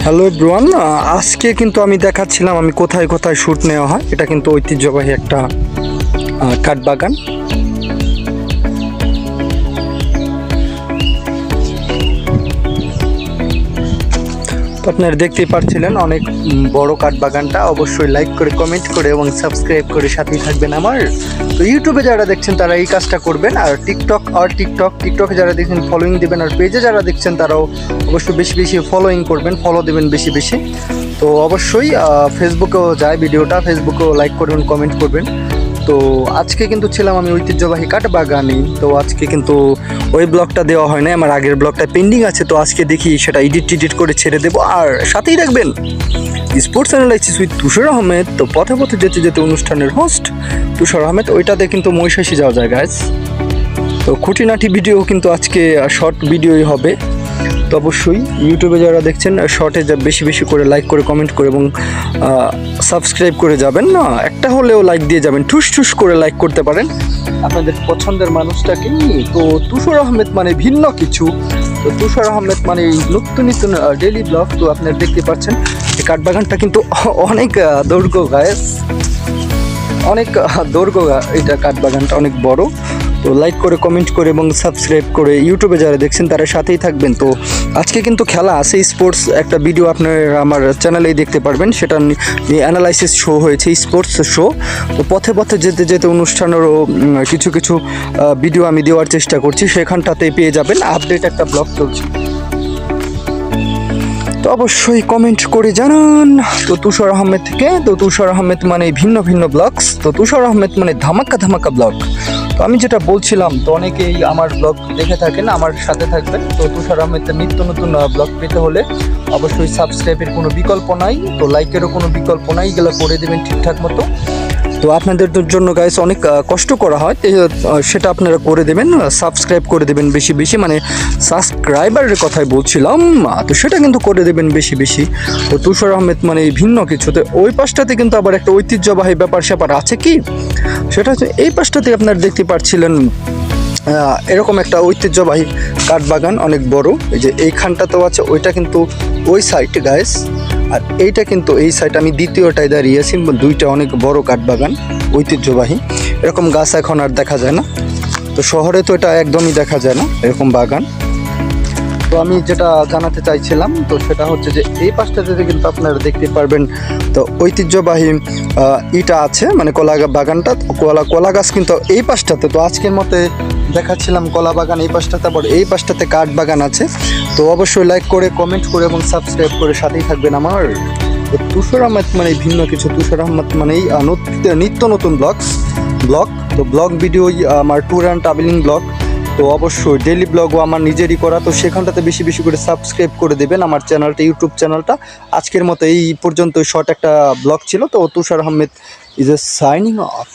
Hello everyone, আজকে কিন্তু আমি দেখাচ্ছিলাম আমি কোথায় কোথায় শ্যুট নেওয়া হয়। এটা কিন্তু ঐতিহ্যবাহী একটা কাঠবাগান। তো আপনারা দেখতেই পাচ্ছিলেন অনেক বড় কাঠবাগানটা। অবশ্যই লাইক করে, কমেন্ট করে এবং সাবস্ক্রাইব করে সাথেই থাকবেন আমার। তো ইউটিউবে যারা দেখছেন তারা এই কাজটা করবেন, আর টিকটকে যারা দেখছেন ফলোইং দেবেন, আর পেজে যারা দেখছেন তারাও অবশ্যই বেশি বেশি ফলোইং করবেন, ফলো দেবেন বেশি বেশি। তো অবশ্যই ফেসবুকেও যায় ভিডিওটা, ফেসবুকেও লাইক করবেন, কমেন্ট করবেন। তো আজকে কিন্তু ছিলাম আমি ঐতিহ্যবাহী কাঠবাগানে। তো আজকে কিন্তু ওই ব্লগটা দেওয়া হয় না, আমার আগের ব্লগটা পেন্ডিং আছে। তো আজকে দেখি সেটা এডিট করে ছেড়ে দেবো, আর সাথেই রাখবেন স্পোর্টস অ্যানালাইসিস উইথ তুষার আহমেদ। তো পথে পথে যেতে যেতে অনুষ্ঠানের হোস্ট তুষার আহমেদ। ওইটাতে কিন্তু মহিষাসী যাওয়া যায় গাইজ। তো খুঁটিনাটি ভিডিও কিন্তু আজকে শর্ট ভিডিওই হবে। তো অবশ্যই ইউটিউবে যারা দেখছেন শর্টে বেশি বেশি করে লাইক করে, কমেন্ট করে এবং সাবস্ক্রাইব করে যাবেন। না একটা হলেও লাইক দিয়ে যাবেন, ঠুস করে লাইক করতে পারেন আপনাদের পছন্দের মানুষটাকে নিয়ে। তো তুষার আহমেদ মানে ভিন্ন কিছু। তো তুষার আহমেদ মানে নতুন ডেইলি ব্লগ। তো আপনারা দেখতে পাচ্ছেন এই কাঠবাগানটা কিন্তু অনেক দৈর্ঘ্য গায়েস, অনেক দৈর্ঘ্য। এটা কাঠবাগানটা অনেক বড়। তো লাইক করে, কমেন্ট করে এবং সাবস্ক্রাইব করে ইউটিউবে যারা দেখছেন তারা সাথেই থাকবেন। তো আজকে কিন্তু খেলা আছে, স্পোর্টস একটা ভিডিও আপনারা আমার চ্যানেলেই দেখতে পারবেন। সেটা অ্যানালাইসিস শো হয়েছে, স্পোর্টস শো। তো পথে পথে যেতে যেতে অনুষ্ঠানেরও কিছু কিছু ভিডিও আমি দেওয়ার চেষ্টা করছি, সেখানটাতেই পেয়ে যাবেন। আপডেট একটা ব্লগ চলছে, তো অবশ্যই কমেন্ট করে জানান। তো তুষার আহমেদ থেকে, তো তুষার আহমেদ মানে ভিন্ন ভিন্ন ব্লগস। তো তুষার আহমেদ মানে ধামাকা ব্লগ। তো আমি যেটা বলছিলাম, তো অনেকেই আমার ব্লগ দেখে থাকেন, আমার সাথে থাকবেন। তো তুষার আহমেদের নিত্য নতুন ব্লগ পেতে হলে অবশ্যই সাবস্ক্রাইবের কোনো বিকল্প নাই, তো লাইকেরও কোনো বিকল্প নাই, এগুলো করে দেবেন ঠিকঠাক মতো। তো আপনাদের জন্য গাইস অনেক কষ্ট করা হয়, সেটা আপনারা করে দেবেন, সাবস্ক্রাইব করে দেবেন বেশি বেশি, মানে সাবস্ক্রাইবারের কথাই বলছিলাম। তো সেটা কিন্তু করে দেবেন বেশি বেশি। তো তুষার আহমেদ মানে ভিন্ন কিছু। তো ওই পাশটাতে কিন্তু আবার একটা ঐতিহ্যবাহী ব্যাপার স্যাপার আছে কি, সেটা হচ্ছে এই পাশটাতে আপনারা দেখতে পাচ্ছিলেন এরকম একটা ঐতিহ্যবাহী কাঠবাগান অনেক বড়। এই যে এইখানটাতেও আছে, ওইটা কিন্তু ওই সাইড গাইস, আর এইটা কিন্তু এই সাইড। আমি দ্বিতীয়টায় দাঁড়িয়েছি, দুইটা অনেক বড় কাঠবাগান ঐতিহ্যবাহী। এরকম গাছ এখন আর দেখা যায় না, তো শহরে তো এটা একদমই দেখা যায় না এরকম বাগান। তো আমি যেটা জানাতে চাইছিলাম, তো সেটা হচ্ছে যে এই পাশটাতে কিন্তু আপনারা দেখতে পারবেন তো ঐতিহ্যবাহী ইটা আছে, মানে কলা বাগানটা, কলা গাছ কিন্তু এই পাশটাতে। তো আজকের মতে দেখাচ্ছিলাম কলা বাগান এই পাশটাতে, আবার এই পাশটাতে কাঠ বাগান আছে। তো অবশ্যই লাইক করে, কমেন্ট করে এবং সাবস্ক্রাইব করে সাথেই থাকবেন আমার। তো তুষার আহমেদ মানে ভিন্ন কিছু। তুষার আহমেদ মানেই নিত্য নতুন ব্লগ। তো ব্লগ ভিডিও আমার ট্যুর অ্যান্ড ট্রাভেলিং ব্লগ। তো অবশ্যই ডেইলি ব্লগও আমার নিজেরই করা। তো সেখানটাতে বেশি বেশি করে সাবস্ক্রাইব করে দেবেন আমার চ্যানেলটা, ইউটিউব চ্যানেলটা। আজকের মতো এই পর্যন্ত শর্ট একটা ব্লগ ছিল। তো Tushar Ahmed is a signing of.